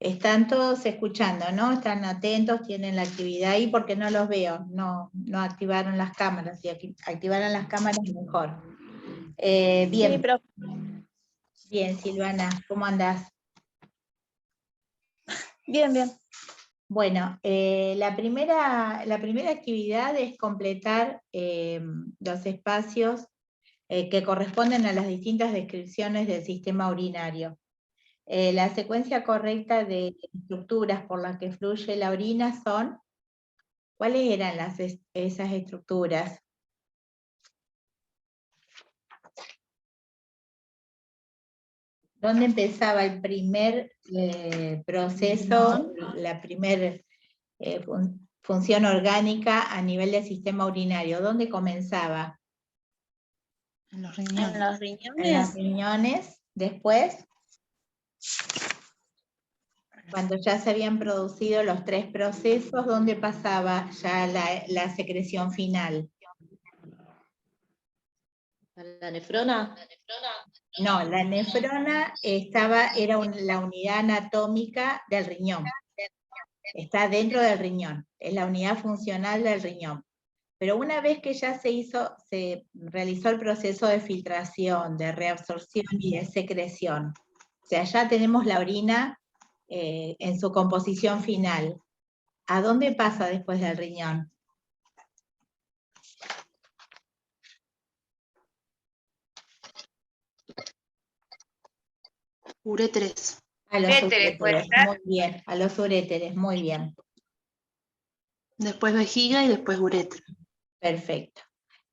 Están todos escuchando, ¿no? Están atentos, tienen la actividad ahí porque no los veo, no activaron las cámaras. Si activaran las cámaras, mejor. Bien. Sí, profe. Bien, Silvana, ¿cómo andás? Bien, bien. Bueno, la primera actividad es completar los espacios que corresponden a las distintas descripciones del sistema urinario. La secuencia correcta de estructuras por las que fluye la orina son, ¿cuáles eran esas estructuras? ¿Dónde empezaba el primer proceso, la primera función orgánica a nivel del sistema urinario? ¿Dónde comenzaba? En los riñones. En los riñones. En los riñones. Después, cuando ya se habían producido los 3 procesos, ¿dónde pasaba ya la secreción final? ¿La nefrona? No, la nefrona era la unidad anatómica del riñón. Está dentro del riñón, es la unidad funcional del riñón. Pero una vez que ya se realizó el proceso de filtración, de reabsorción y de secreción, o sea, ya tenemos la orina en su composición final, ¿a dónde pasa después del riñón? Uréteres. A los Uréteres, ¿puede uréteres, ser? muy bien, a los uréteres, muy bien. Después vejiga y después uretra. Perfecto.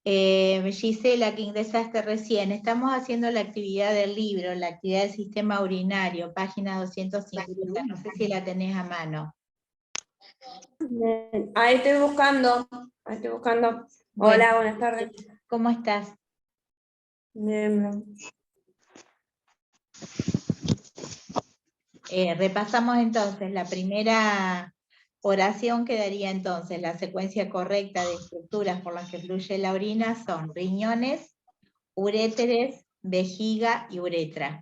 Gisela, que ingresaste recién, estamos haciendo la actividad del libro, la actividad del sistema urinario, página 250, no sé si la tenés a mano. Ahí estoy buscando. Bueno, Hola, buenas tardes. ¿cómo estás? Bien. Repasamos entonces la primera oración, quedaría entonces la secuencia correcta de estructuras por las que fluye la orina son riñones, uréteres, vejiga y uretra.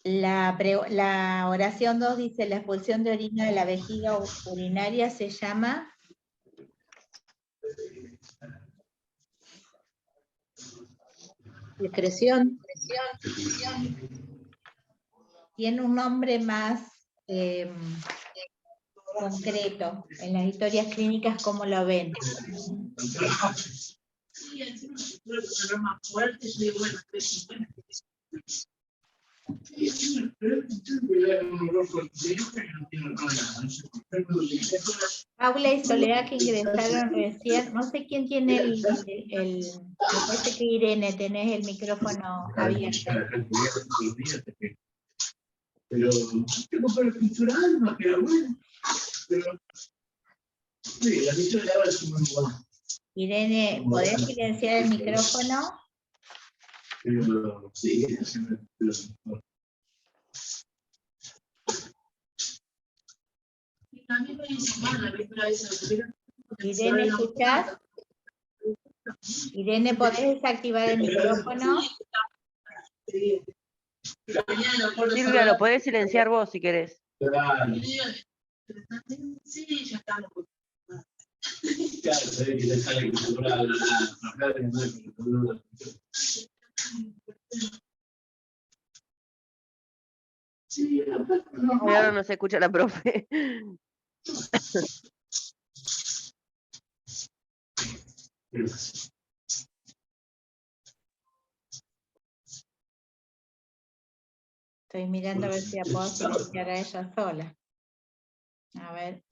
La oración 2 dice, la expulsión de orina de la vejiga urinaria se llama... Excreción. Tiene un nombre más concreto. En las historias clínicas, ¿cómo lo ven? Paula y Soledad, que ingresaron recién, no sé quién tiene me parece que Irene, tenés el micrófono abierto. Pero tengo para cultural, no queda bueno. Pero sí, la misión de ahora es muy buena. Irene, ¿podés silenciar el micrófono? Pero sí, pero también voy a informar la primera vez en la Irene, ¿escuchás? Irene, ¿podés desactivar el micrófono? Silvia, lo podés silenciar vos si querés. Sí, ya estamos. Claro, se ve que te sale que se prueba la sí, Ahora no se escucha la profe. Estoy mirando a ver si la puedo silenciar a ella sola. A ver.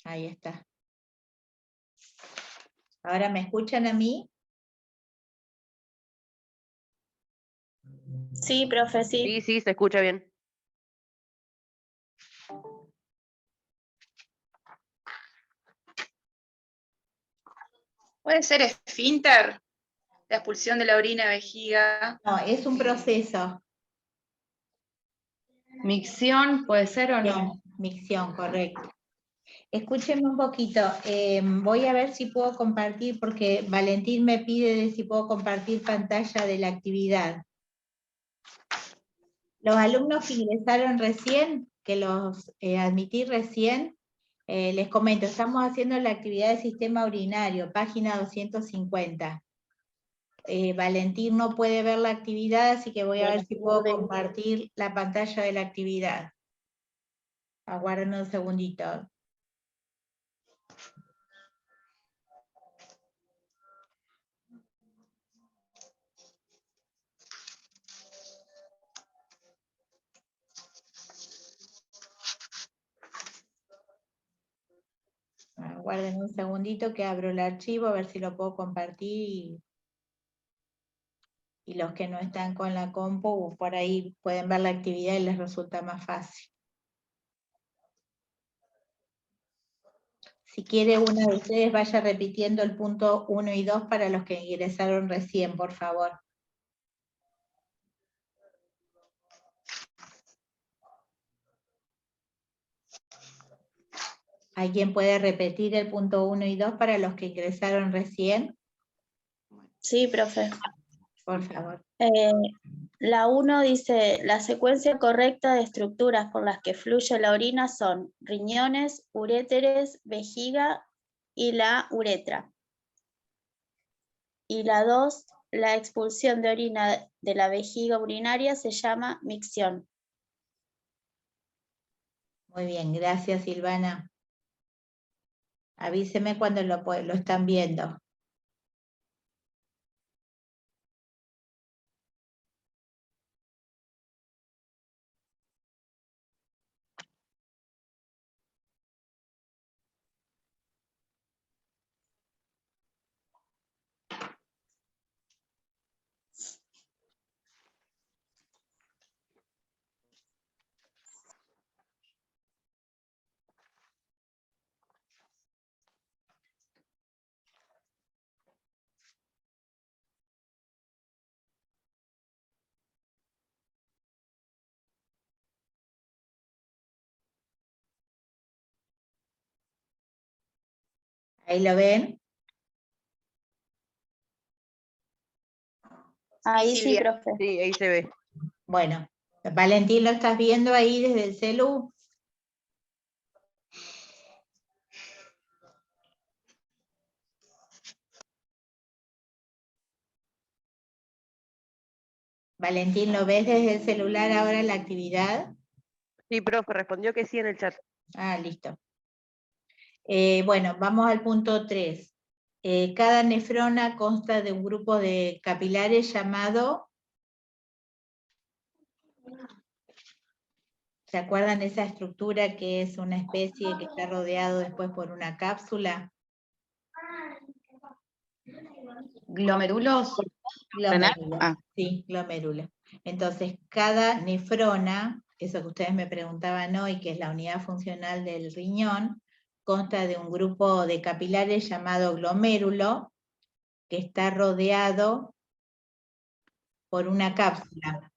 Ahí está. ¿Ahora me escuchan a mí? Sí, profe, sí. Sí, sí, se escucha bien. ¿Puede ser esfínter? La expulsión de la orina de vejiga. No, es un proceso. Micción, ¿puede ser o no? Micción, correcto. Escúchenme un poquito, voy a ver si puedo compartir, porque Valentín me pide de si puedo compartir pantalla de la actividad. Los alumnos que ingresaron recién, que los admití recién, les comento, estamos haciendo la actividad de sistema urinario, página 250. Valentín no puede ver la actividad, así que voy a ver si puedo compartir la pantalla de la actividad. Aguarden un segundito. Aguarden un segundito que abro el archivo, a ver si lo puedo compartir. Y los que no están con la compu, por ahí pueden ver la actividad y les resulta más fácil. Si quiere una de ustedes vaya repitiendo el punto 1 y 2 para los que ingresaron recién, por favor. ¿Alguien puede repetir el punto 1 y 2 para los que ingresaron recién? Sí, profe. Por favor. La 1 dice, la secuencia correcta de estructuras por las que fluye la orina son riñones, uréteres, vejiga y la uretra. Y la 2, la expulsión de orina de la vejiga urinaria se llama micción. Muy bien, gracias Silvana. Avíseme cuando lo están viendo. ¿Ahí lo ven? Ahí sí, Silvia. profe. Sí, ahí se ve. Bueno, Valentín, ¿lo estás viendo ahí desde el celu? Valentín, ¿lo ves desde el celular ahora la actividad? Sí, profe, respondió que sí en el chat. Ah, listo. Bueno, vamos al punto 3. Cada nefrona consta de un grupo de capilares llamado... ¿Se acuerdan de esa estructura que es una especie que está rodeado después por una cápsula? ¿Glomérulos? Glomérulo. Ah. Sí, glomérulo. Entonces, cada nefrona, eso que ustedes me preguntaban hoy, que es la unidad funcional del riñón, consta de un grupo de capilares llamado glomérulo, que está rodeado por una cápsula.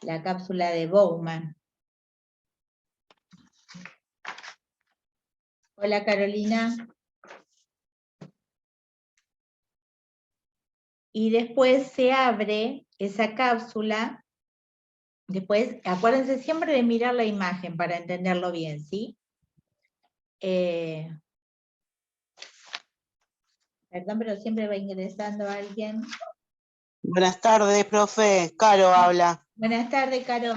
La cápsula de Bowman. Hola Carolina. Y después se abre esa cápsula. Después, acuérdense siempre de mirar la imagen para entenderlo bien, ¿sí? Perdón, pero siempre va ingresando alguien. Buenas tardes, profe. Caro habla. Buenas tardes, Caro.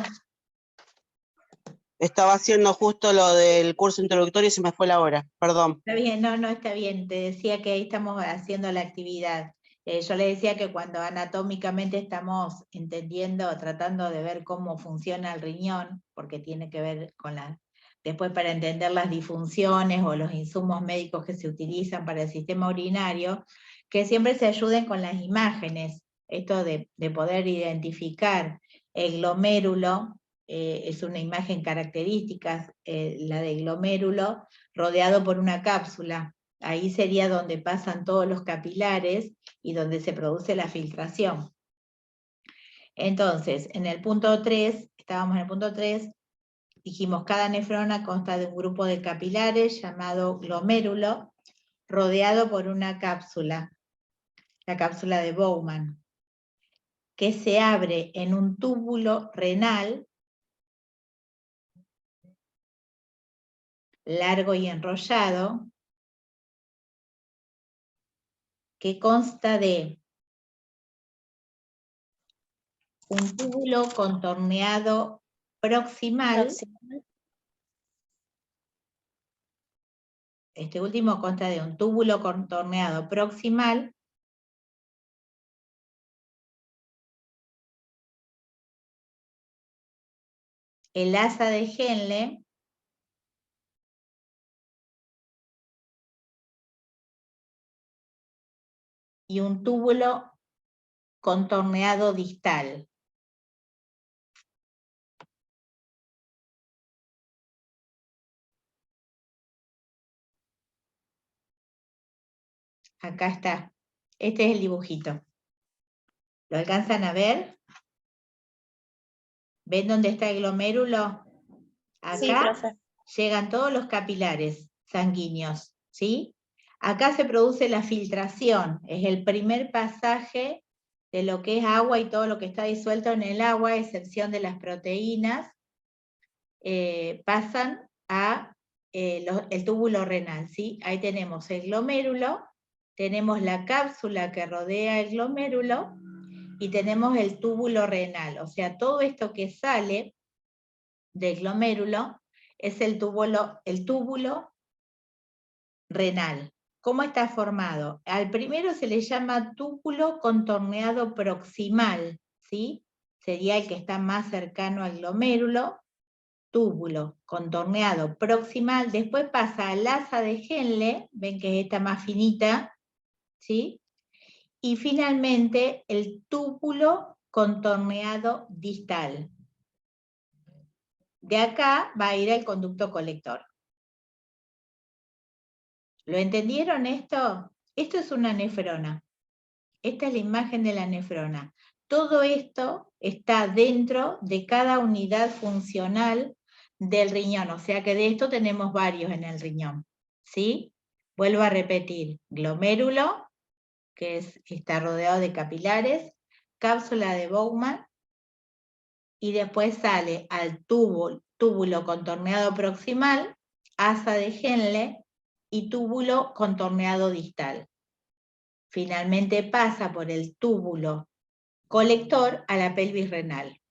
Estaba haciendo justo lo del curso introductorio y se me fue la hora. Perdón. Está bien, no, está bien. Te decía que ahí estamos haciendo la actividad. Yo le decía que cuando anatómicamente estamos entendiendo, tratando de ver cómo funciona el riñón, porque tiene que ver con después para entender las disfunciones o los insumos médicos que se utilizan para el sistema urinario, que siempre se ayuden con las imágenes. Esto de poder identificar el glomérulo, es una imagen característica, la del glomérulo, rodeado por una cápsula. Ahí sería donde pasan todos los capilares y donde se produce la filtración. Entonces, en el punto 3, estábamos en el punto 3, dijimos cada nefrona consta de un grupo de capilares llamado glomérulo, rodeado por una cápsula, la cápsula de Bowman, que se abre en un túbulo renal largo y enrollado, que consta de un túbulo contorneado proximal. Este último consta de un túbulo contorneado proximal el asa de Henle y un túbulo contorneado distal. Acá está. Este es el dibujito. ¿Lo alcanzan a ver? ¿Ven dónde está el glomérulo? Acá Sí, profe. llegan todos los capilares sanguíneos, ¿sí? Acá se produce la filtración, es el primer pasaje de lo que es agua y todo lo que está disuelto en el agua, a excepción de las proteínas, pasan a el túbulo renal, ¿sí? Ahí tenemos el glomérulo, tenemos la cápsula que rodea el glomérulo y tenemos el túbulo renal, o sea, todo esto que sale del glomérulo es el túbulo renal. ¿Cómo está formado? Al primero se le llama túbulo contorneado proximal, ¿sí? Sería el que está más cercano al glomérulo, túbulo contorneado proximal, después pasa al asa de Henle, ven que es esta más finita, ¿sí? Y finalmente el túbulo contorneado distal. De acá va a ir el conducto colector. ¿Lo entendieron esto? Esto es una nefrona. Esta es la imagen de la nefrona. Todo esto está dentro de cada unidad funcional del riñón, o sea que de esto tenemos varios en el riñón, ¿sí? Vuelvo a repetir, glomérulo, que está rodeado de capilares, cápsula de Bowman, y después sale al túbulo contorneado proximal, asa de Henle y túbulo contorneado distal. Finalmente pasa por el túbulo colector a la pelvis renal.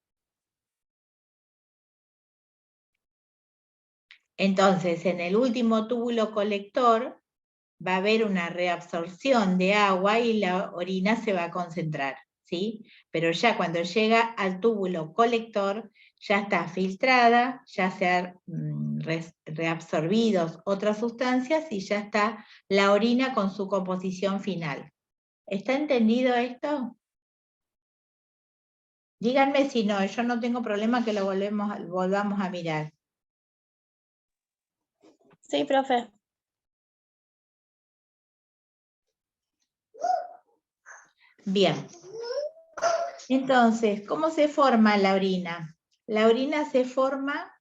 Entonces, en el último túbulo colector va a haber una reabsorción de agua y la orina se va a concentrar, ¿sí? Pero ya cuando llega al túbulo colector, ya está filtrada, ya se han reabsorbido otras sustancias y ya está la orina con su composición final. ¿Está entendido esto? Díganme si no, yo no tengo problema que lo volvamos a mirar. Sí, profe. Bien. Entonces, ¿cómo se forma la orina? La orina se forma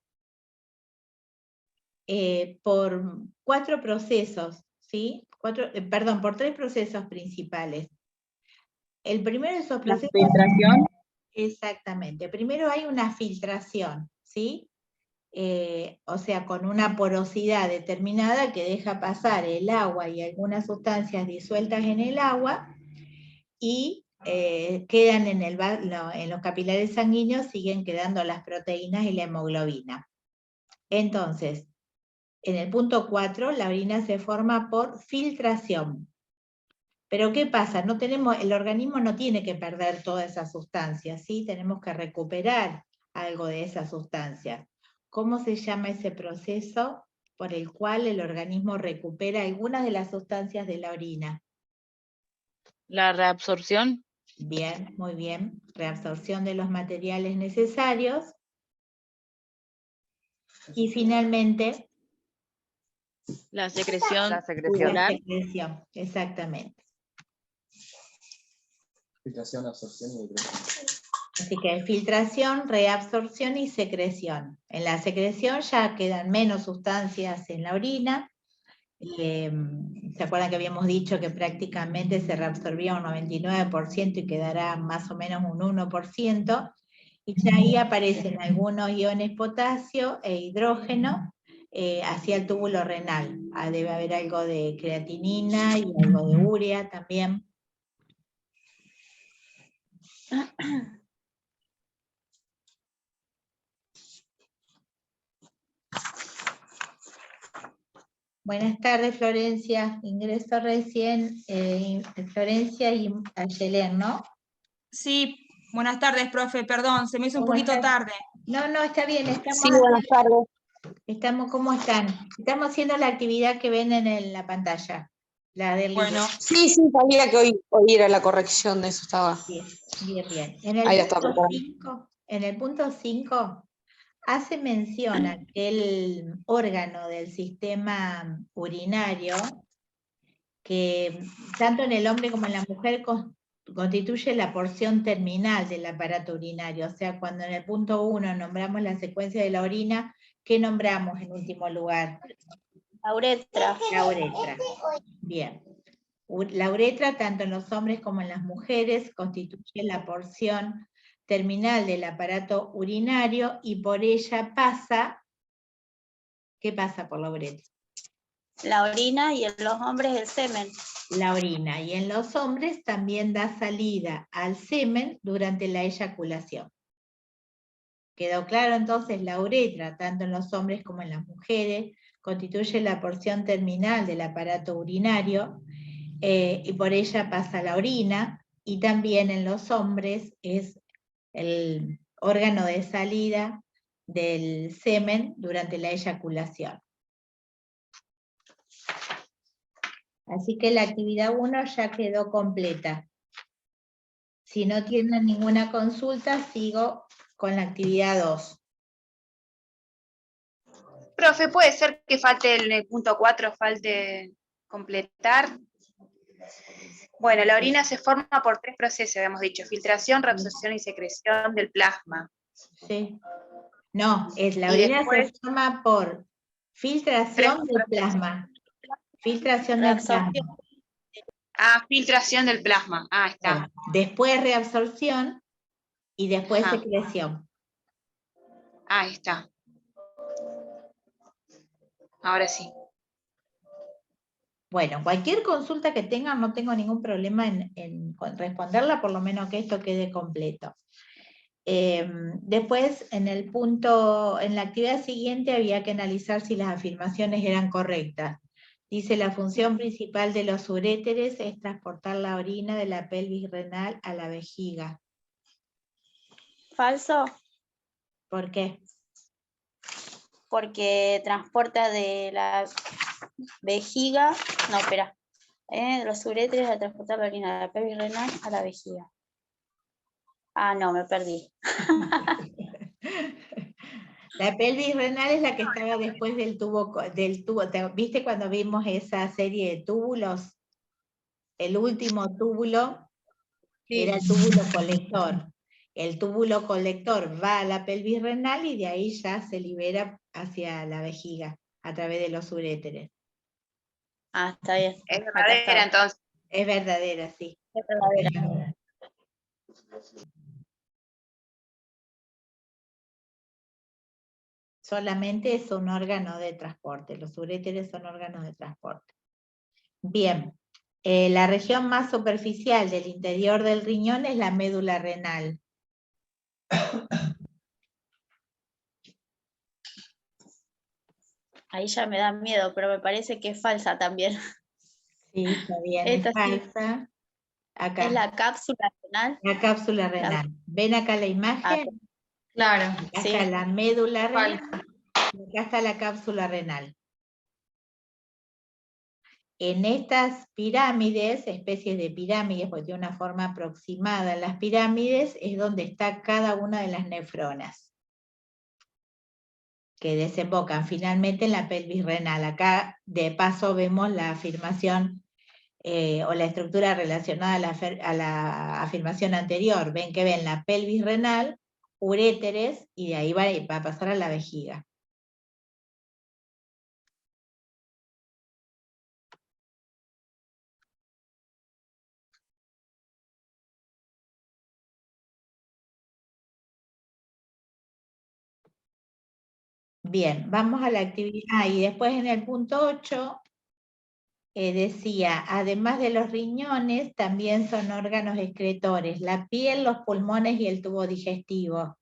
por 4 procesos, ¿sí? Por 3 procesos principales. El primero de esos procesos... ¿La filtración? Exactamente. Primero hay una filtración, ¿sí? O sea, con una porosidad determinada que deja pasar el agua y algunas sustancias disueltas en el agua y quedan en los capilares sanguíneos, siguen quedando las proteínas y la hemoglobina. Entonces, en el punto 4, la orina se forma por filtración. Pero ¿qué pasa? El organismo no tiene que perder toda esa sustancia, ¿sí? Tenemos que recuperar algo de esa sustancia. ¿Cómo se llama ese proceso por el cual el organismo recupera algunas de las sustancias de la orina? La reabsorción. Bien, muy bien. Reabsorción de los materiales necesarios. Y finalmente... La secreción. La secreción. La secreción, exactamente. Filtración, absorción y degradación. Así que filtración, reabsorción y secreción. En la secreción ya quedan menos sustancias en la orina. ¿Se acuerdan que habíamos dicho que prácticamente se reabsorbía un 99% y quedará más o menos un 1%? Y ya ahí aparecen algunos iones potasio e hidrógeno hacia el túbulo renal. Debe haber algo de creatinina y algo de urea también. Buenas tardes, Florencia. Ingresó recién Florencia y Ayelén, ¿no? Sí, buenas tardes, profe, perdón, se me hizo un ¿Cómo poquito estás? tarde. No, está bien, Sí, buenas tardes. ¿Cómo están? Estamos haciendo la actividad que ven en la pantalla, la del libro. Bueno, Sí, sabía que hoy era la corrección de eso, estaba. Bien. Ahí la estaba En el punto 5 hace mención a que el órgano del sistema urinario, que tanto en el hombre como en la mujer constituye la porción terminal del aparato urinario. O sea, cuando en el punto 1 nombramos la secuencia de la orina, ¿qué nombramos en último lugar? La uretra. La uretra. Bien. La uretra, tanto en los hombres como en las mujeres, constituye la porción terminal del aparato urinario y por ella pasa, ¿qué pasa por la uretra? La orina y en los hombres el semen. La orina, y en los hombres también da salida al semen durante la eyaculación. ¿Quedó claro entonces? La uretra, tanto en los hombres como en las mujeres, constituye la porción terminal del aparato urinario, y por ella pasa la orina, y también en los hombres es el órgano de salida del semen durante la eyaculación. Así que la actividad 1 ya quedó completa. Si no tienen ninguna consulta, sigo con la actividad 2. Profe, ¿puede ser que falte en el punto 4, falte completar? Bueno, la orina se forma por 3 procesos, habíamos dicho: filtración, reabsorción y secreción del plasma. Sí. No, la Y orina después, se forma por filtración del plasma. Filtración del plasma. Filtración del plasma. Está. Claro. Después reabsorción y después Ajá. secreción. Ahí está. Ahora sí. Bueno, cualquier consulta que tengan, no tengo ningún problema en responderla, por lo menos que esto quede completo. Después, en la actividad siguiente había que analizar si las afirmaciones eran correctas. Dice: la función principal de los uréteres es transportar la orina de la pelvis renal a la vejiga. Falso. ¿Por qué? Porque transporta de la vejiga, de los uréteres a transportar la orina de la pelvis renal a la vejiga. No, me perdí. La pelvis renal es la que estaba después del tubo. ¿Viste cuando vimos esa serie de túbulos? El último túbulo era el túbulo colector. El túbulo colector va a la pelvis renal y de ahí ya se libera hacia la vejiga a través de los uréteres. Está bien. Es verdadera, entonces. Es verdadera, sí. Es verdadera. Solamente es un órgano de transporte. Los uréteres son órganos de transporte. Bien. La región más superficial del interior del riñón es la médula renal. Ahí ya me da miedo, pero me parece que es falsa también. Sí, está bien, Esta es falsa. Sí. Acá. Es la cápsula renal. La cápsula renal. ¿Ven acá la imagen? Claro. Acá Sí. está la médula renal y acá está la cápsula renal. En estas pirámides, especies de pirámides, porque tiene una forma aproximada en las pirámides, es donde está cada una de las nefronas, que desembocan finalmente en la pelvis renal. Acá, de paso, vemos la afirmación o la estructura relacionada a la afirmación anterior. Ven que ven la pelvis renal, uréteres, y de ahí va a pasar a la vejiga. Bien, vamos a la actividad. Y después en el punto 8, decía, además de los riñones, también son órganos excretores, la piel, los pulmones y el tubo digestivo.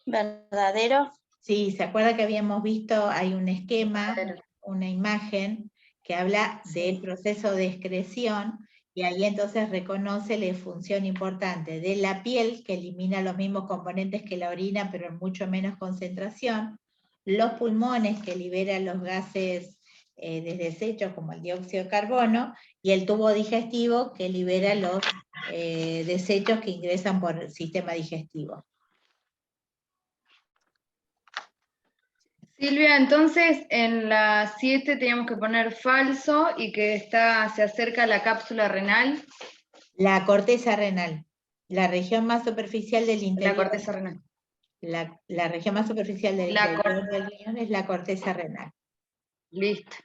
¿Verdadero? Sí, ¿se acuerda que habíamos visto, hay un esquema, una imagen, que habla del proceso de excreción, y ahí entonces reconoce la función importante de la piel, que elimina los mismos componentes que la orina, pero en mucho menos concentración, los pulmones, que liberan los gases de desechos, como el dióxido de carbono, y el tubo digestivo, que libera los desechos que ingresan por el sistema digestivo. Silvia, entonces en la 7 teníamos que poner falso y que se acerca a la cápsula renal. La corteza renal, la región más superficial del interior. La corteza renal. La región más superficial del interior del riñón es la corteza renal. Listo.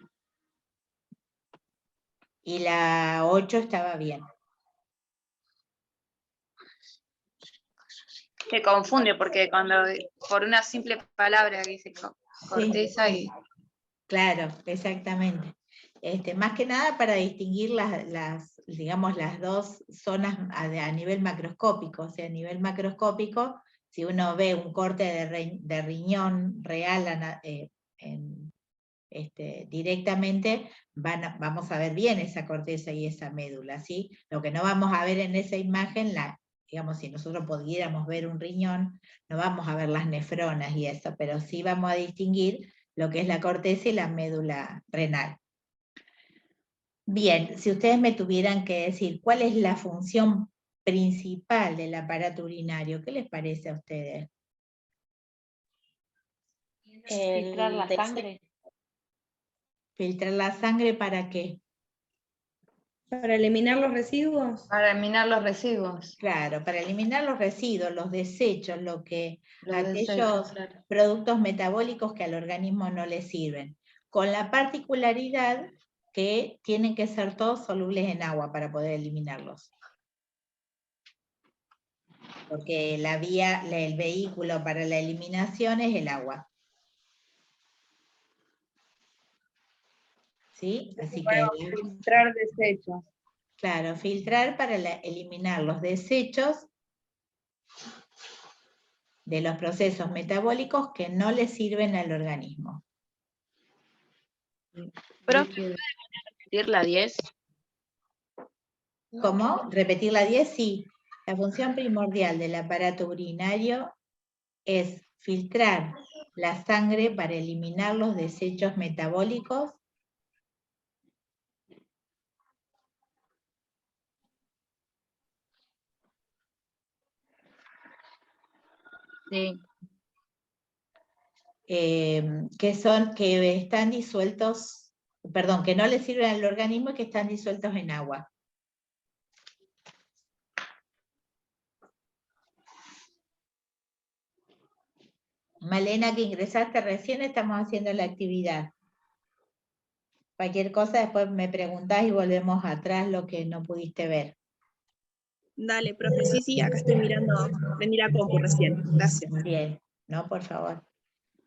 Y la 8 estaba bien. Se confunde porque por una simple palabra que dice corteza Sí. Claro, exactamente. Más que nada para distinguir digamos, las dos zonas a nivel macroscópico. O sea, a nivel macroscópico, si uno ve un corte de riñón real directamente, vamos a ver bien esa corteza y esa médula, ¿sí? Lo que no vamos a ver en esa imagen, digamos, si nosotros pudiéramos ver un riñón, no vamos a ver las nefronas y eso, pero sí vamos a distinguir lo que es la corteza y la médula renal. Bien, si ustedes me tuvieran que decir cuál es la función principal del aparato urinario, ¿qué les parece a ustedes? Filtrar la sangre. ¿Filtrar la sangre para qué? ¿Para eliminar los residuos? Para eliminar los residuos. Claro, para eliminar los residuos, los desechos, aquellos desechos, claro. productos metabólicos que al organismo no le sirven. Con la particularidad que tienen que ser todos solubles en agua para poder eliminarlos. Porque el vehículo para la eliminación es el agua. ¿Sí? Así que Filtrar desechos. claro, filtrar para eliminar los desechos de los procesos metabólicos que no le sirven al organismo. Pero, ¿puede repetir la 10? ¿Cómo? ¿Repetir la 10? Sí. La función primordial del aparato urinario es filtrar la sangre para eliminar los desechos metabólicos Sí. que están disueltos, perdón, que no le sirven al organismo y que están disueltos en agua. Malena, que ingresaste recién, estamos haciendo la actividad. Cualquier cosa después me preguntás y volvemos atrás lo que no pudiste ver. Dale, profe, sí, acá estoy mirando, prendí la compu recién, gracias. Bien, no, por favor.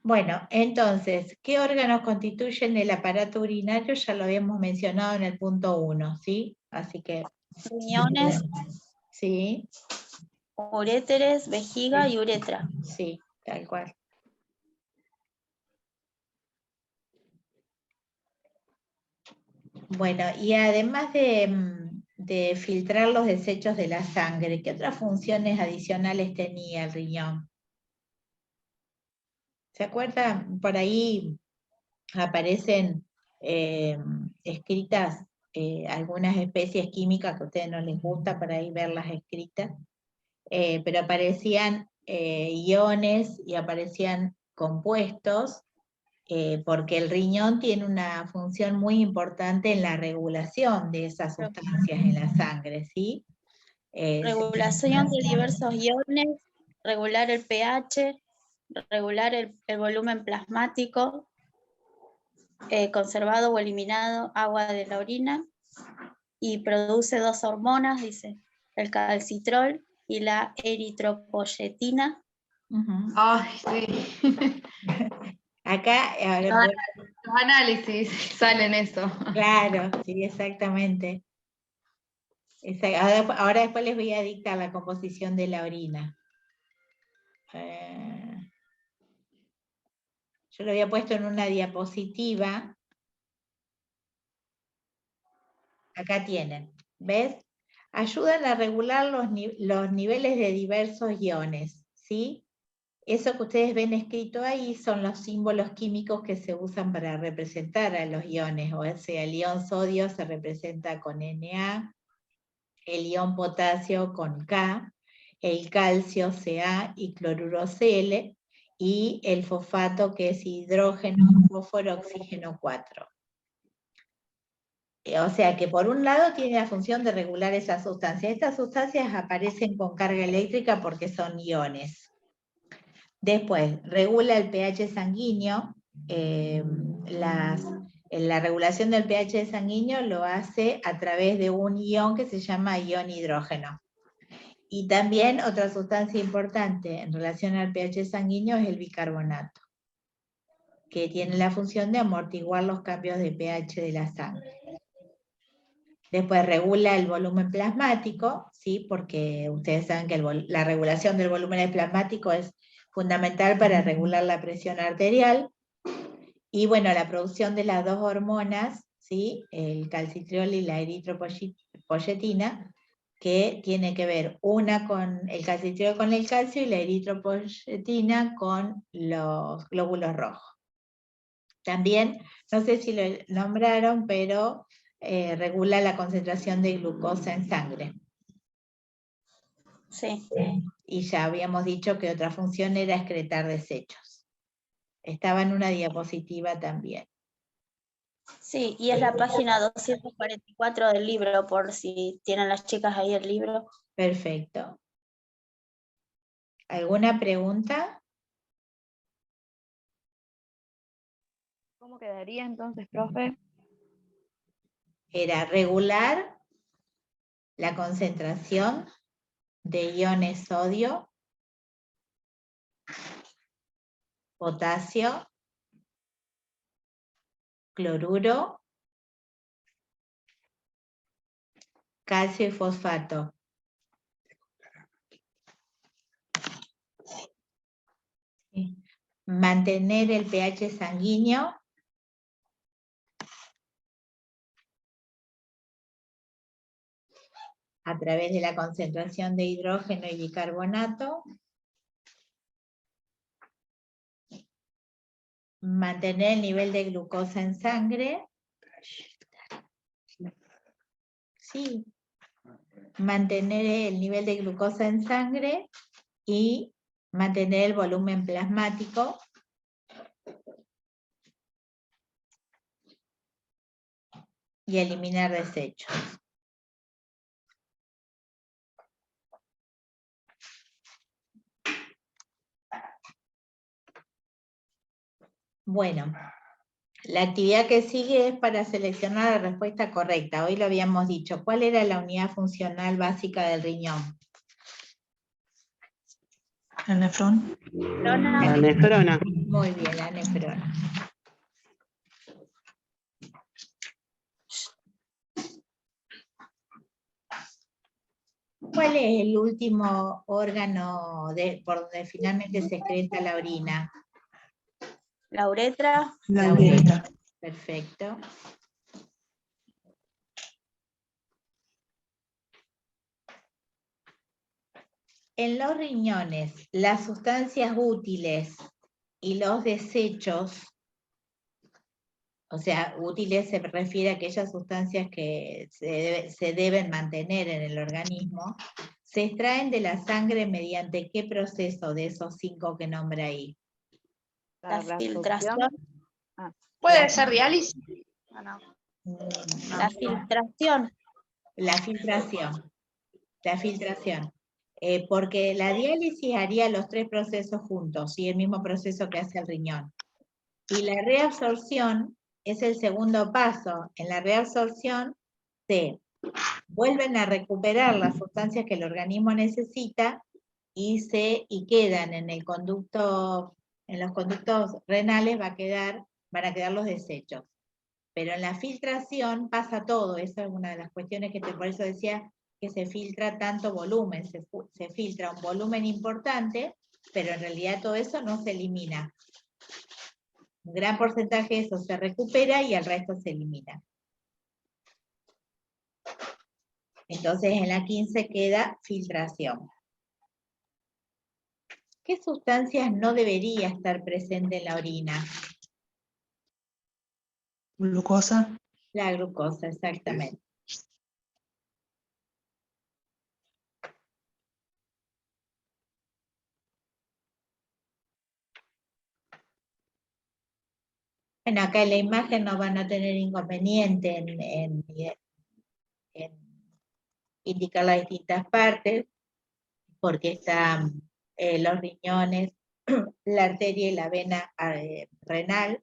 Bueno, entonces, ¿qué órganos constituyen el aparato urinario? Ya lo habíamos mencionado en el punto 1, ¿sí? Así que... Riñones, sí, uréteres, vejiga y uretra. sí, tal cual. Bueno, y además de filtrar los desechos de la sangre, ¿qué otras funciones adicionales tenía el riñón? ¿Se acuerdan? Por ahí aparecen escritas algunas especies químicas que a ustedes no les gusta por ahí verlas escritas, pero aparecían iones y aparecían compuestos porque el riñón tiene una función muy importante en la regulación de esas sustancias en la sangre, ¿sí? Regulación de diversos iones, regular el pH, regular el volumen plasmático, conservado o eliminado agua de la orina, y produce 2 hormonas, dice, el calcitrol y la eritropoyetina. Ay, sí. Acá, Los análisis salen eso. claro, sí, exactamente. Ahora después les voy a dictar la composición de la orina. Yo lo había puesto en una diapositiva. Acá tienen, ¿ves? Ayudan a regular los niveles de diversos iones, ¿sí? Eso que ustedes ven escrito ahí son los símbolos químicos que se usan para representar a los iones, o sea, el ion sodio se representa con Na, el ion potasio con K, el calcio Ca y cloruro Cl, y el fosfato que es hidrógeno, fósforo, oxígeno 4. O sea que por un lado tiene la función de regular esas sustancias. Estas sustancias aparecen con carga eléctrica porque son iones. Después, regula el pH sanguíneo. La regulación del pH sanguíneo lo hace a través de un ion que se llama ion hidrógeno. Y también otra sustancia importante en relación al pH sanguíneo es el bicarbonato, que tiene la función de amortiguar los cambios de pH de la sangre. Después regula el volumen plasmático, ¿sí? Porque ustedes saben que la regulación del volumen plasmático es fundamental para regular la presión arterial. Y bueno, la producción de las 2 hormonas, ¿sí? El calcitriol y la eritropoyetina, que tiene que ver una con el calcitriol con el calcio y la eritropoyetina con los glóbulos rojos. También, no sé si lo nombraron, pero regula la concentración de glucosa en sangre. Sí. Y ya habíamos dicho que otra función era excretar desechos. Estaba en una diapositiva también. Sí, y es la página 244 del libro, por si tienen las chicas ahí el libro. Perfecto. ¿Alguna pregunta? ¿Cómo quedaría entonces, profe? Era regular la concentración de iones sodio, potasio, cloruro, calcio y fosfato. Mantener el pH sanguíneo. A través de la concentración de hidrógeno y bicarbonato. Mantener el nivel de glucosa en sangre. Sí. Mantener el nivel de glucosa en sangre y mantener el volumen plasmático. Y eliminar desechos. Bueno, la actividad que sigue es para seleccionar la respuesta correcta. Hoy lo habíamos dicho. ¿Cuál era la unidad funcional básica del riñón? El nefrón. La nefrona. Muy bien, la nefrona. ¿Cuál es el último órgano por donde finalmente se excreta la orina? La uretra. La uretra. Perfecto. En los riñones, las sustancias útiles y los desechos, o sea, útiles se refiere a aquellas sustancias que se deben mantener en el organismo, se extraen de la sangre mediante qué proceso de esos 5 que nombra ahí. La filtración. ¿Puede ser diálisis? ¿O no? La filtración. La filtración. La filtración. Porque la diálisis haría los tres procesos juntos, y el mismo proceso que hace el riñón. Y la reabsorción es el segundo paso. En la reabsorción se vuelven a recuperar las sustancias que el organismo necesita y quedan en el conducto, en los conductos renales van a quedar los desechos. Pero en la filtración pasa todo, esa es una de las cuestiones que por eso decía que se filtra tanto volumen, se filtra un volumen importante, pero en realidad todo eso no se elimina. Un gran porcentaje de eso se recupera y el resto se elimina. Entonces en la 15 queda filtración. ¿Qué sustancias no debería estar presente en la orina? Glucosa. La glucosa, exactamente. Bueno, acá en la imagen no van a tener inconveniente en indicar las distintas partes, porque están los riñones, la arteria y la vena renal,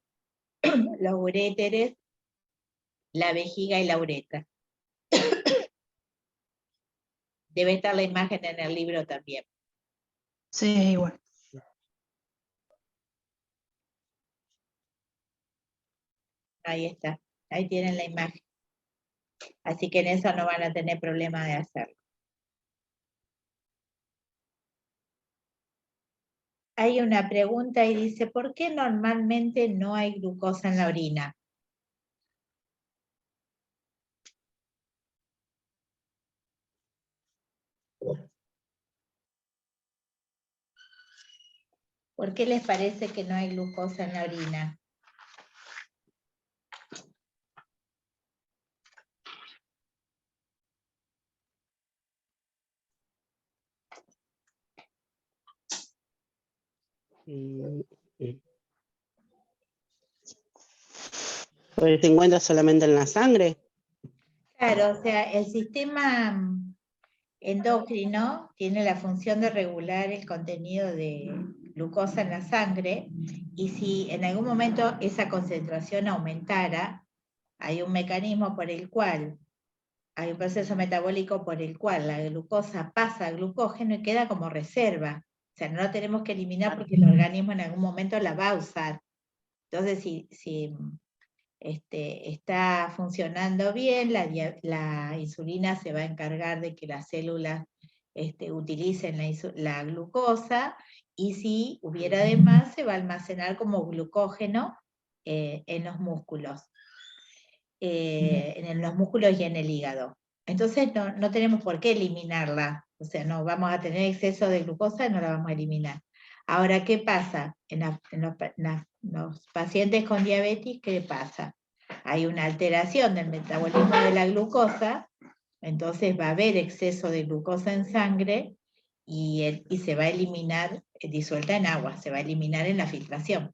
los uréteres, la vejiga y la uretra. Debe estar la imagen en el libro también. Sí, es igual. Ahí está, ahí tienen la imagen. Así que en eso no van a tener problema de hacerlo. Hay una pregunta y dice, ¿por qué normalmente no hay glucosa en la orina? ¿Por qué les parece que no hay glucosa en la orina? Porque se encuentra solamente en la sangre. Claro, o sea, el sistema endocrino tiene la función de regular el contenido de glucosa en la sangre, y si en algún momento esa concentración aumentara, hay un mecanismo por el cual, hay un proceso metabólico por el cual la glucosa pasa al glucógeno y queda como reserva. O sea, no la tenemos que eliminar porque el organismo en algún momento la va a usar. Entonces, si está funcionando bien, la insulina se va a encargar de que las células utilicen la glucosa, y si hubiera de más se va a almacenar como glucógeno en los músculos. En los músculos y en el hígado. Entonces no tenemos por qué eliminarla, o sea, no vamos a tener exceso de glucosa, no la vamos a eliminar. Ahora, ¿qué pasa? En los pacientes con diabetes, ¿qué pasa? Hay una alteración del metabolismo de la glucosa, entonces va a haber exceso de glucosa en sangre y se va a eliminar disuelta en agua, se va a eliminar en la filtración.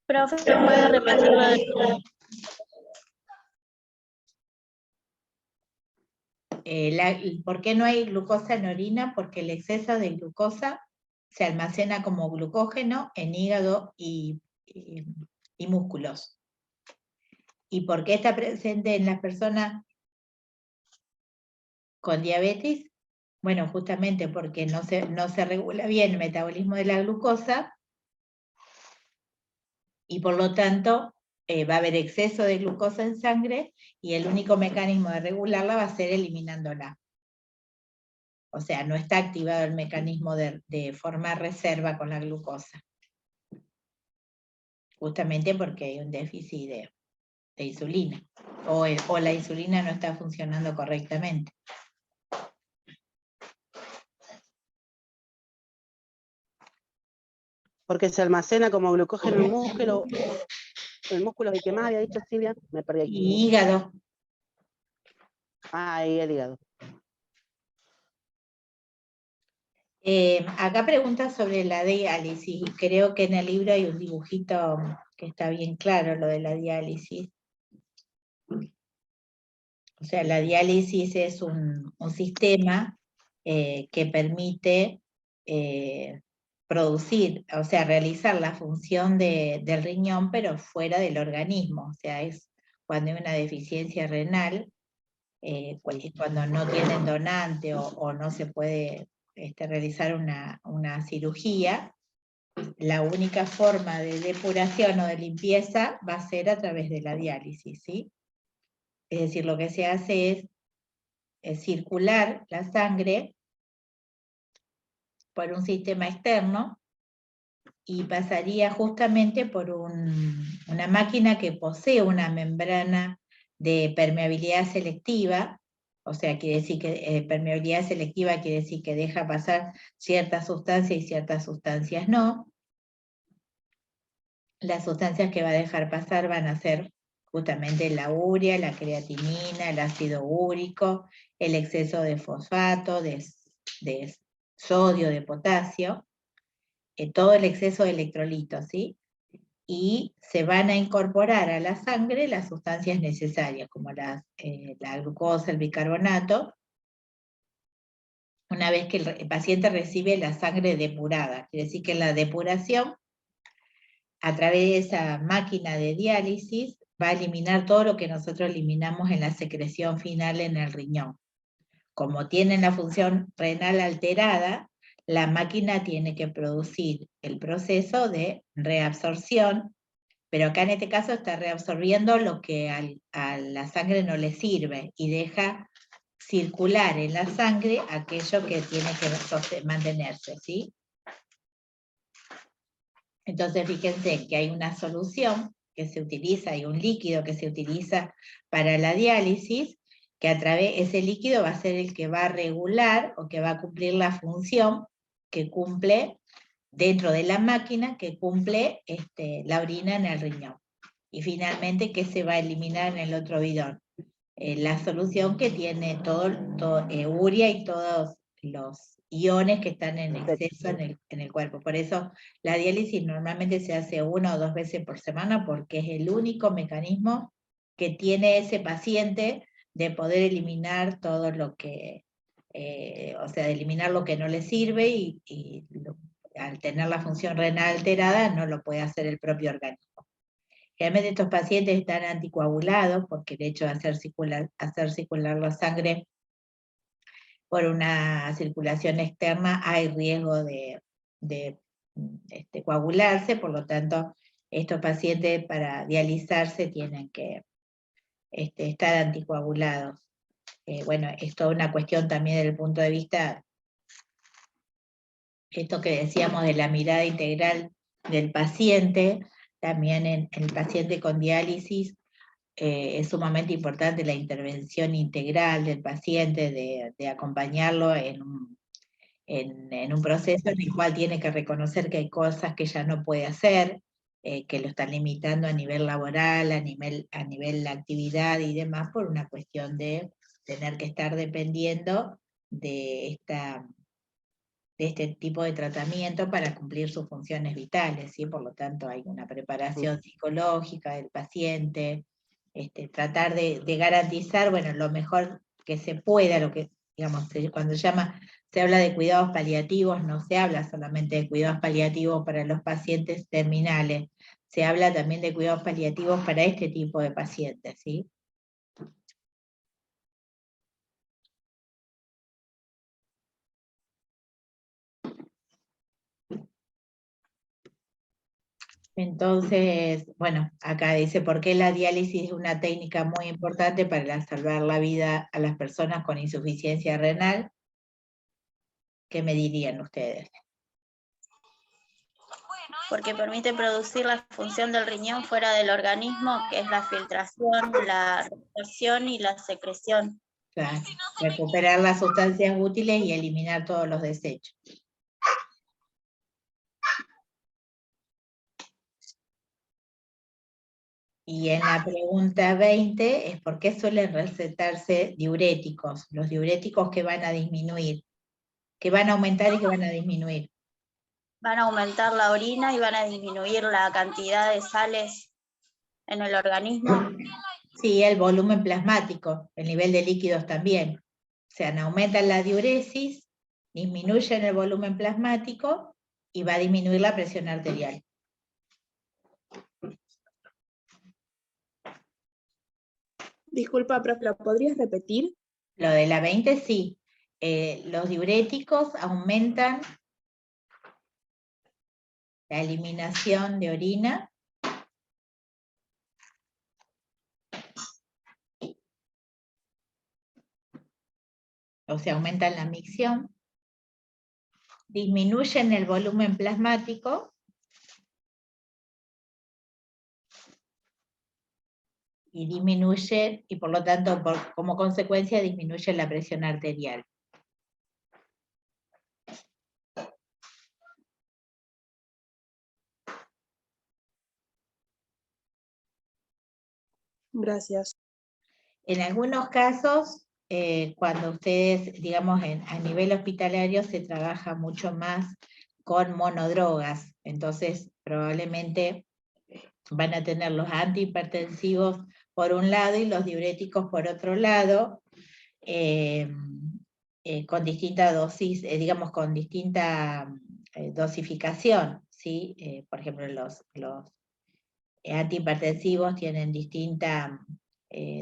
Profe, ¿puede repetirlo de nuevo? ¿Por qué no hay glucosa en orina? Porque el exceso de glucosa se almacena como glucógeno en hígado y músculos. ¿Y por qué está presente en las personas con diabetes? Bueno, justamente porque no se regula bien el metabolismo de la glucosa, y por lo tanto va a haber exceso de glucosa en sangre, y el único mecanismo de regularla va a ser eliminándola. O sea, no está activado el mecanismo de formar reserva con la glucosa. Justamente porque hay un déficit de insulina. O la insulina no está funcionando correctamente. Porque se almacena como glucógeno en el músculo, ¿y qué más había dicho Silvia? Me perdí aquí. Y hígado. Ahí el hígado. Acá pregunta sobre la diálisis, y creo que en el libro hay un dibujito que está bien claro, lo de la diálisis. O sea, la diálisis es un sistema que permite producir, o sea, realizar la función del riñón, pero fuera del organismo. O sea, es cuando hay una deficiencia renal, cuando no tienen donante o no se puede realizar una cirugía, la única forma de depuración o de limpieza va a ser a través de la diálisis, ¿sí? Es decir, lo que se hace es circular la sangre por un sistema externo y pasaría justamente por una máquina que posee una membrana de permeabilidad selectiva. O sea, quiere decir que permeabilidad selectiva quiere decir que deja pasar ciertas sustancias y ciertas sustancias no. Las sustancias que va a dejar pasar van a ser justamente la urea, la creatinina, el ácido úrico, el exceso de fosfato, de sodio, de potasio, todo el exceso de electrolitos, ¿sí? Y se van a incorporar a la sangre las sustancias necesarias, como la glucosa, el bicarbonato, una vez que el paciente recibe la sangre depurada. Quiere decir que la depuración, a través de esa máquina de diálisis, va a eliminar todo lo que nosotros eliminamos en la secreción final en el riñón. Como tienen la función renal alterada, la máquina tiene que producir el proceso de reabsorción, pero acá en este caso está reabsorbiendo lo que a la sangre no le sirve y deja circular en la sangre aquello que tiene que mantenerse, ¿sí? Entonces fíjense que hay una solución que se utiliza, hay un líquido que se utiliza para la diálisis, que a través de ese líquido va a ser el que va a regular o que va a cumplir la función que cumple dentro de la máquina, que cumple la orina en el riñón. Y finalmente, ¿qué se va a eliminar en el otro bidón? La solución que tiene urea y todos los iones que están en exceso en el cuerpo. Por eso la diálisis normalmente se hace 1 o 2 veces por semana, porque es el único mecanismo que tiene ese paciente de poder eliminar todo lo que, o sea, de eliminar lo que no le sirve y al tener la función renal alterada no lo puede hacer el propio organismo. Realmente estos pacientes están anticoagulados porque el hecho de hacer circular la sangre por una circulación externa hay riesgo de coagularse, por lo tanto estos pacientes para dializarse tienen que estar anticoagulados. Bueno, es toda una cuestión también desde el punto de vista, esto que decíamos de la mirada integral del paciente. También en el paciente con diálisis es sumamente importante la intervención integral del paciente, de acompañarlo en un proceso en el cual tiene que reconocer que hay cosas que ya no puede hacer, que lo están limitando a nivel laboral, a nivel de actividad y demás, por una cuestión de tener que estar dependiendo de este tipo de tratamiento para cumplir sus funciones vitales, ¿sí? Por lo tanto hay una preparación psicológica del paciente, tratar de garantizar, bueno, lo mejor que se pueda, lo que, digamos, cuando se habla de cuidados paliativos, no se habla solamente de cuidados paliativos para los pacientes terminales, se habla también de cuidados paliativos para este tipo de pacientes, ¿sí? Entonces, bueno, acá dice, ¿por qué la diálisis es una técnica muy importante para salvar la vida a las personas con insuficiencia renal? ¿Qué me dirían ustedes? Porque permite producir la función del riñón fuera del organismo, que es la filtración, la reabsorción y la secreción. Claro, recuperar las sustancias útiles y eliminar todos los desechos. Y en la pregunta 20 es ¿por qué suelen recetarse diuréticos? Los diuréticos que van a disminuir, que van a aumentar y que van a disminuir. Van a aumentar la orina y van a disminuir la cantidad de sales en el organismo. Sí, el volumen plasmático, el nivel de líquidos también. O sea, aumentan la diuresis, disminuyen el volumen plasmático y va a disminuir la presión arterial. Disculpa, profe, ¿lo podrías repetir? Lo de la 20 sí. Los diuréticos aumentan la eliminación de orina. O sea, aumentan la micción. Disminuyen el volumen plasmático. Y disminuye, y por lo tanto, como consecuencia, disminuye la presión arterial. Gracias. En algunos casos, cuando ustedes, digamos, a nivel hospitalario se trabaja mucho más con monodrogas, entonces probablemente van a tener los antihipertensivos por un lado y los diuréticos por otro lado, con distinta dosis, digamos, con distinta dosificación, ¿sí? Por ejemplo, los antihipertensivos tienen distinta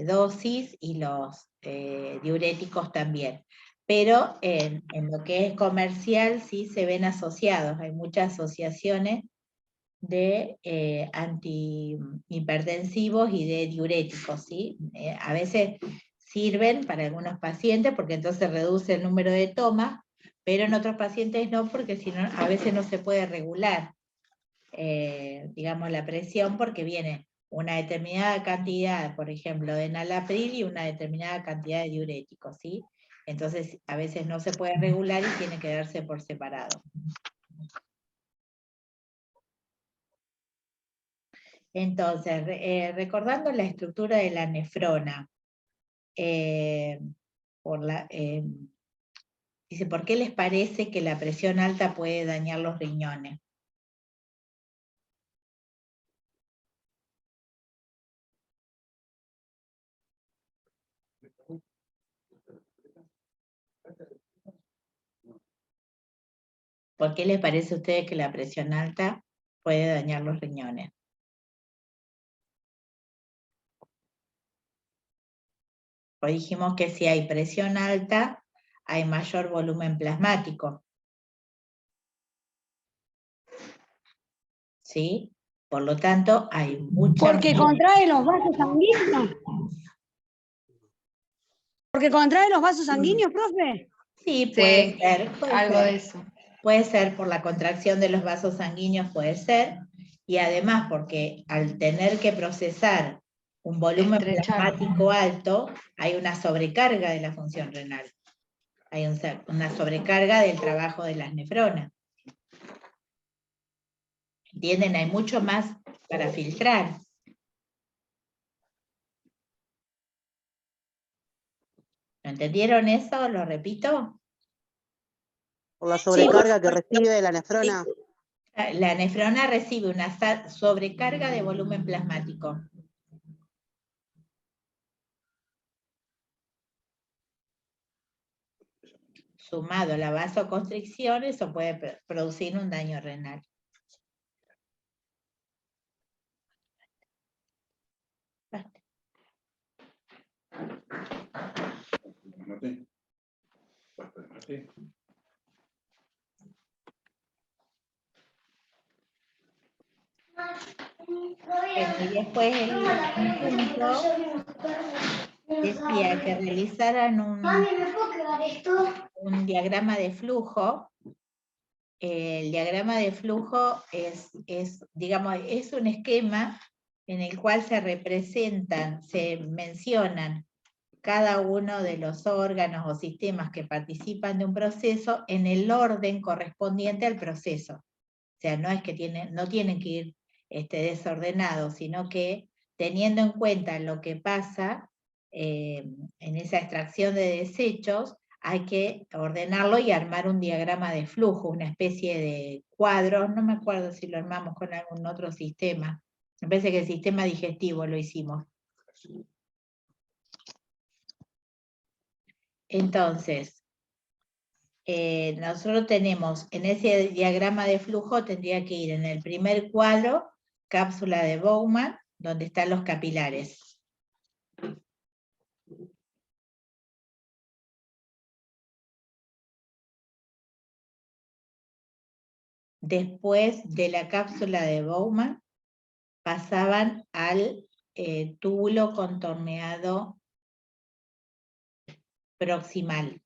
dosis y los diuréticos también. Pero en lo que es comercial sí se ven asociados, hay muchas asociaciones de antihipertensivos y de diuréticos, ¿sí? A veces sirven para algunos pacientes porque entonces reduce el número de tomas, pero en otros pacientes no, porque si no, a veces no se puede regular, digamos, la presión, porque viene una determinada cantidad, por ejemplo, de enalapril y una determinada cantidad de diuréticos, ¿sí? Entonces, a veces no se puede regular y tiene que darse por separado. Entonces, recordando la estructura de la nefrona, dice, ¿por qué les parece que la presión alta puede dañar los riñones? ¿Por qué les parece a ustedes que la presión alta puede dañar los riñones? Pues dijimos que si hay presión alta, hay mayor volumen plasmático. ¿Sí? Por lo tanto, hay mucha... Porque contrae los vasos sanguíneos. Porque contrae los vasos sanguíneos, profe. Sí, puede ser. Algo de eso. Puede ser por la contracción de los vasos sanguíneos, puede ser. Y además porque al tener que procesar un volumen plasmático alto, hay una sobrecarga de la función renal. Hay una sobrecarga del trabajo de las nefronas. ¿Entienden? Hay mucho más para filtrar. ¿No entendieron eso? ¿Lo repito? Por la sobrecarga que recibe la nefrona. La nefrona recibe una sobrecarga de volumen plasmático. Sumado a la vasoconstricción, eso puede producir un daño renal. Y después el punto decía que realizaran un diagrama de flujo. El diagrama de flujo digamos, es un esquema en el cual se representan, se mencionan cada uno de los órganos o sistemas que participan de un proceso en el orden correspondiente al proceso. O sea, no es que no tienen que ir desordenados, sino que teniendo en cuenta lo que pasa en esa extracción de desechos, hay que ordenarlo y armar un diagrama de flujo, una especie de cuadro, no me acuerdo si lo armamos con algún otro sistema, me parece que el sistema digestivo lo hicimos. Entonces, nosotros tenemos, en ese diagrama de flujo tendría que ir en el primer cuadro, cápsula de Bowman, donde están los capilares. Después de la cápsula de Bowman, pasaban al túbulo contorneado proximal.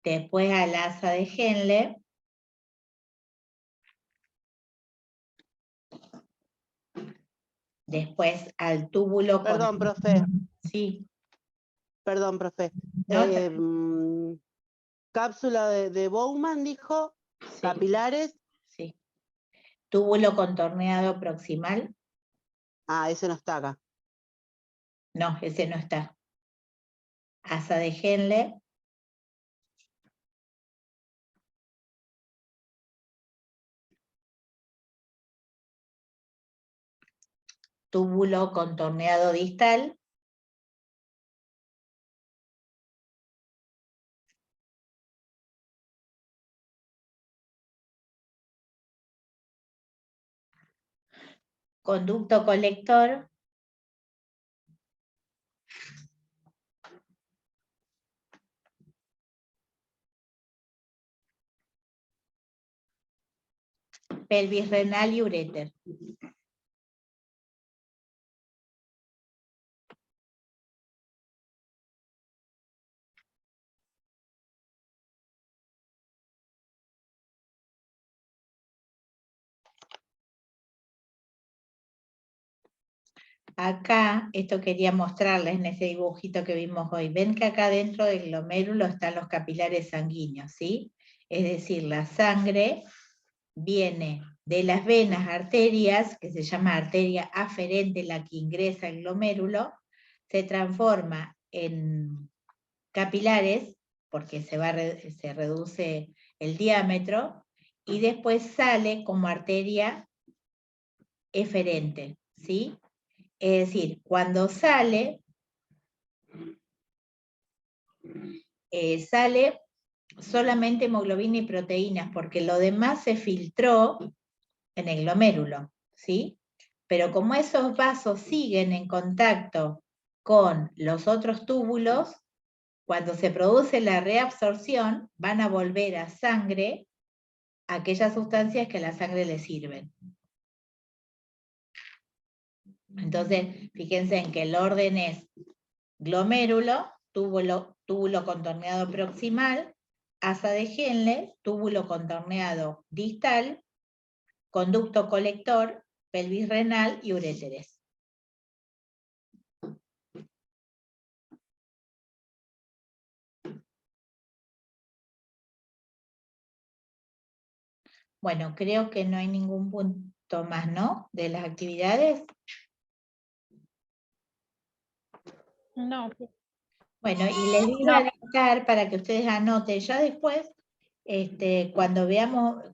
Después al asa de Henle. Después al túbulo. Perdón, profe. Sí. Perdón, profe. No, cápsula de Bowman, dijo. Sí. Capilares. Sí. Túbulo contorneado proximal. Ah, ese no está acá. No, ese no está. Asa de Henle. Túbulo contorneado distal. Conducto colector. Pelvis renal y uréter. Acá, esto quería mostrarles en ese dibujito que vimos hoy. Ven que acá dentro del glomérulo están los capilares sanguíneos, ¿sí? Es decir, la sangre viene de las venas, arterias, que se llama arteria aferente, la que ingresa al glomérulo, se transforma en capilares, porque se reduce el diámetro, y después sale como arteria eferente, ¿sí? Es decir, cuando sale solamente hemoglobina y proteínas, porque lo demás se filtró en el glomérulo, ¿sí? Pero como esos vasos siguen en contacto con los otros túbulos, cuando se produce la reabsorción, van a volver a sangre aquellas sustancias que a la sangre le sirven. Entonces, fíjense en que el orden es glomérulo, túbulo contorneado proximal, asa de Henle, túbulo contorneado distal, conducto colector, pelvis renal y uréteres. Bueno, creo que no hay ningún punto más, ¿no? De las actividades. No. Bueno, y les iba a dictar para que ustedes anoten, ya después, cuando veamos,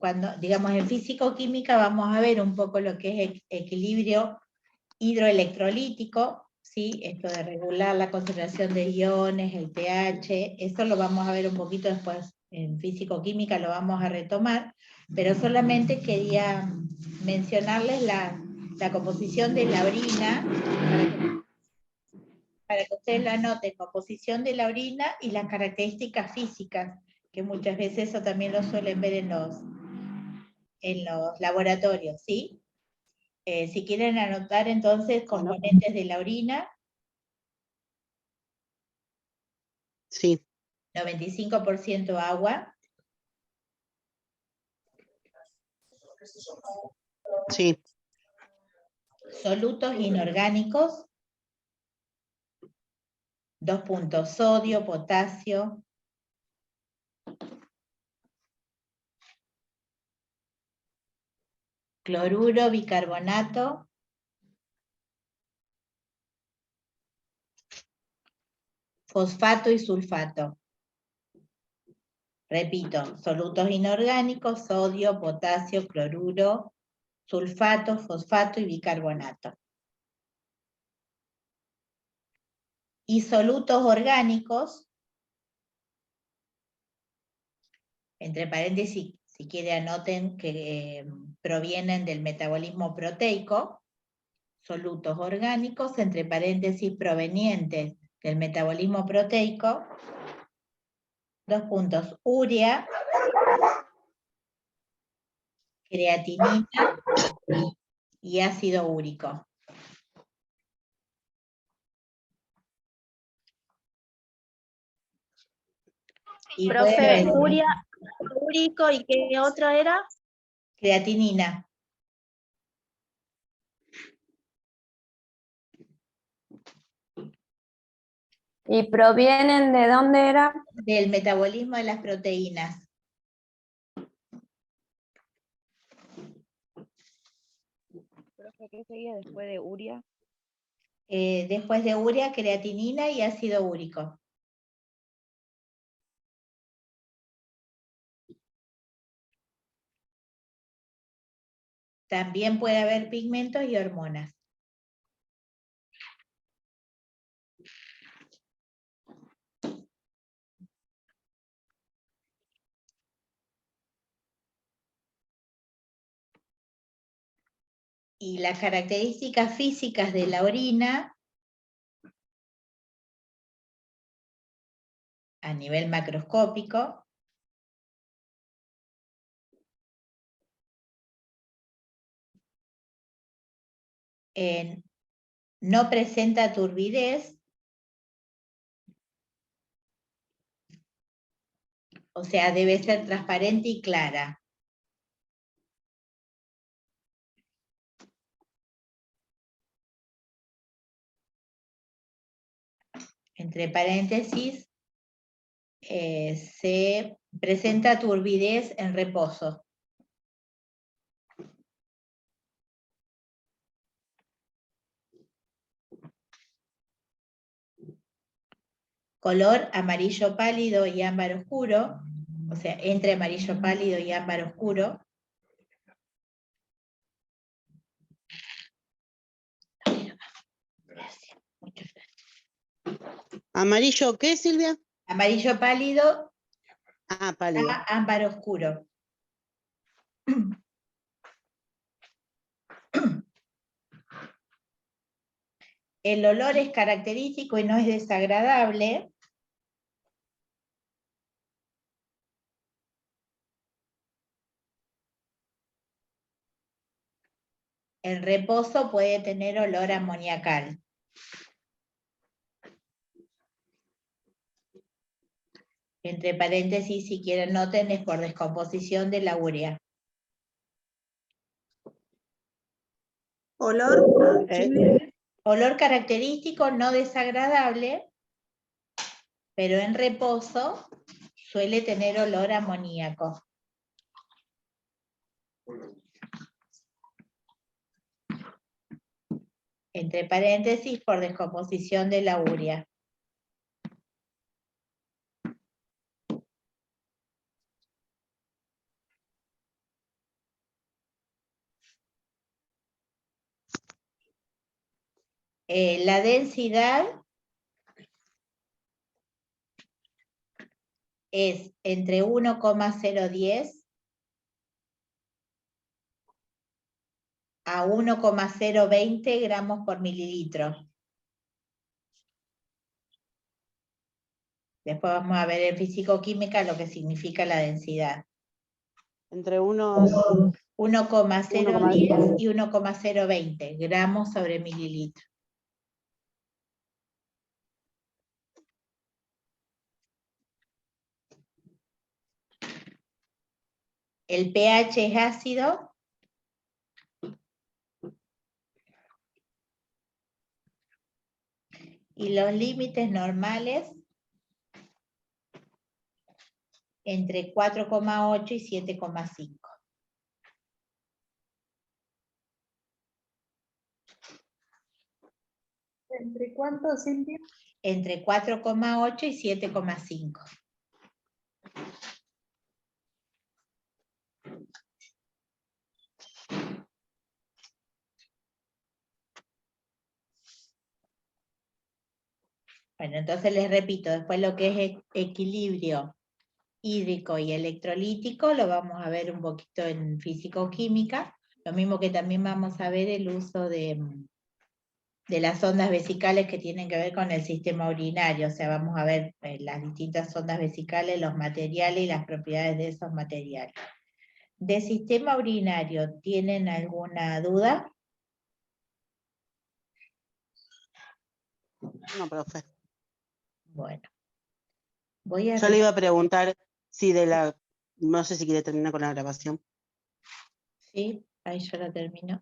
digamos en físico-química vamos a ver un poco lo que es equilibrio hidroelectrolítico, ¿sí? Esto de regular la concentración de iones, el pH, eso lo vamos a ver un poquito después en físico-química, lo vamos a retomar, pero solamente quería mencionarles la composición de la orina, para que ustedes la anoten, composición de la orina y las características físicas, que muchas veces eso también lo suelen ver en los laboratorios, ¿sí? Si quieren anotar entonces componentes de la orina. Sí. 95% agua. Sí. Solutos inorgánicos. 2 puntos, sodio, potasio. cloruro, bicarbonato, fosfato y sulfato. Repito, solutos inorgánicos, sodio, potasio, cloruro, sulfato, fosfato y bicarbonato. Y solutos orgánicos, entre paréntesis, si quiere anoten que provienen del metabolismo proteico, solutos orgánicos, entre paréntesis, provenientes del metabolismo proteico, 2 puntos, urea, creatinina y ácido úrico. Y Profe, urea, úrico, ¿y qué otro era? creatinina. ¿Y provienen de dónde era? Del metabolismo de las proteínas. Profe, ¿qué seguía después de urea? Después de urea, creatinina y ácido úrico. También puede haber pigmentos y hormonas. Y las características físicas de la orina a nivel macroscópico no presenta turbidez, o sea, debe ser transparente y clara. Entre paréntesis, se presenta turbidez en reposo. Color amarillo pálido y ámbar oscuro, o sea, entre amarillo pálido y ámbar oscuro. ¿Amarillo qué, Silvia? Amarillo pálido pálido. a ámbar oscuro. El olor es característico y no es desagradable. El reposo puede tener olor amoniacal. Entre paréntesis, si quieren noten, es por descomposición de la urea. Olor, Olor característico, no desagradable, pero en reposo suele tener olor amoníaco. Entre paréntesis, por descomposición de la urea. La densidad es entre 1,010 a 1,020 gramos por mililitro. Después vamos a ver en fisicoquímica lo que significa la densidad. Entre unos 1,010 y 1,020 gramos sobre mililitro. El pH es ácido. Y los límites normales entre 4,8 y 7,5. ¿Entre cuánto, Silvia? Entre 4,8 y 7,5. Bueno, entonces les repito, después lo que es equilibrio hídrico y electrolítico lo vamos a ver un poquito en físico-química, lo mismo que también vamos a ver el uso de las ondas vesicales que tienen que ver con el sistema urinario, o sea, vamos a ver las distintas ondas vesicales, los materiales y las propiedades de esos materiales. ¿De sistema urinario tienen alguna duda? No, profe. Bueno. Voy a Yo le iba a preguntar si no sé si quiere terminar con la grabación. Sí, ahí yo la termino.